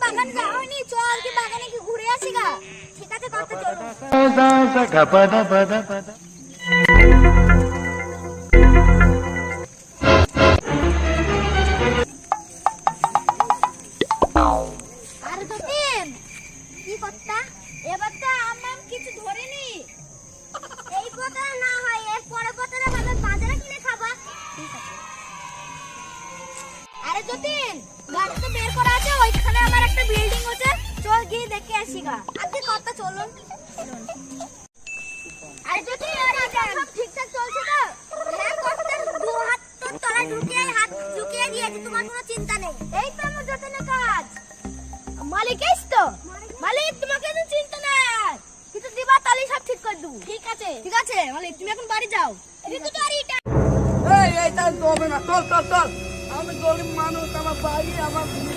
বাগান যাওয়া হয়নি, চল কি বাগানে কি ঘুরে আসি গা। ঠিক আছে কথা চলো। আরে যতীন কি কথা, এবার তো আমি কিছু ধরিনি। এই কথা না হয় এর পরে কথাটা ভালো বাজারে কিনে খাবা। ঠিক আছে। আরে যতীন গাড়ি তো বের করা আছে, ওইখানে আমার একটা বিল্ডিং আছে, চল গিয়ে দেখে আসি গা। আজকে কথা চলুন। আরে যতীন সব ঠিকঠাক চলছে তো? হ্যাঁ কথা দু হাত তো তলা ঢুকিয়ে হাত ঢুকিয়ে দিয়েছি, তোমার কোনো চিন্তা নেই। এই তো আমার যতীনের কাজ। মালিক এস তো মালিক, তোমাকে তো চিন্তা নাই, কিছু দিবা তাহলে সব ঠিক করে দেবো। ঠিক আছে ঠিক আছে মালিক, তুমি এখন বাড়ি যাও। কিন্তু গাড়িটা এই তার হবে না, চল চল চল। আমি গরিব মানুষ, আমার বাড়ি আমার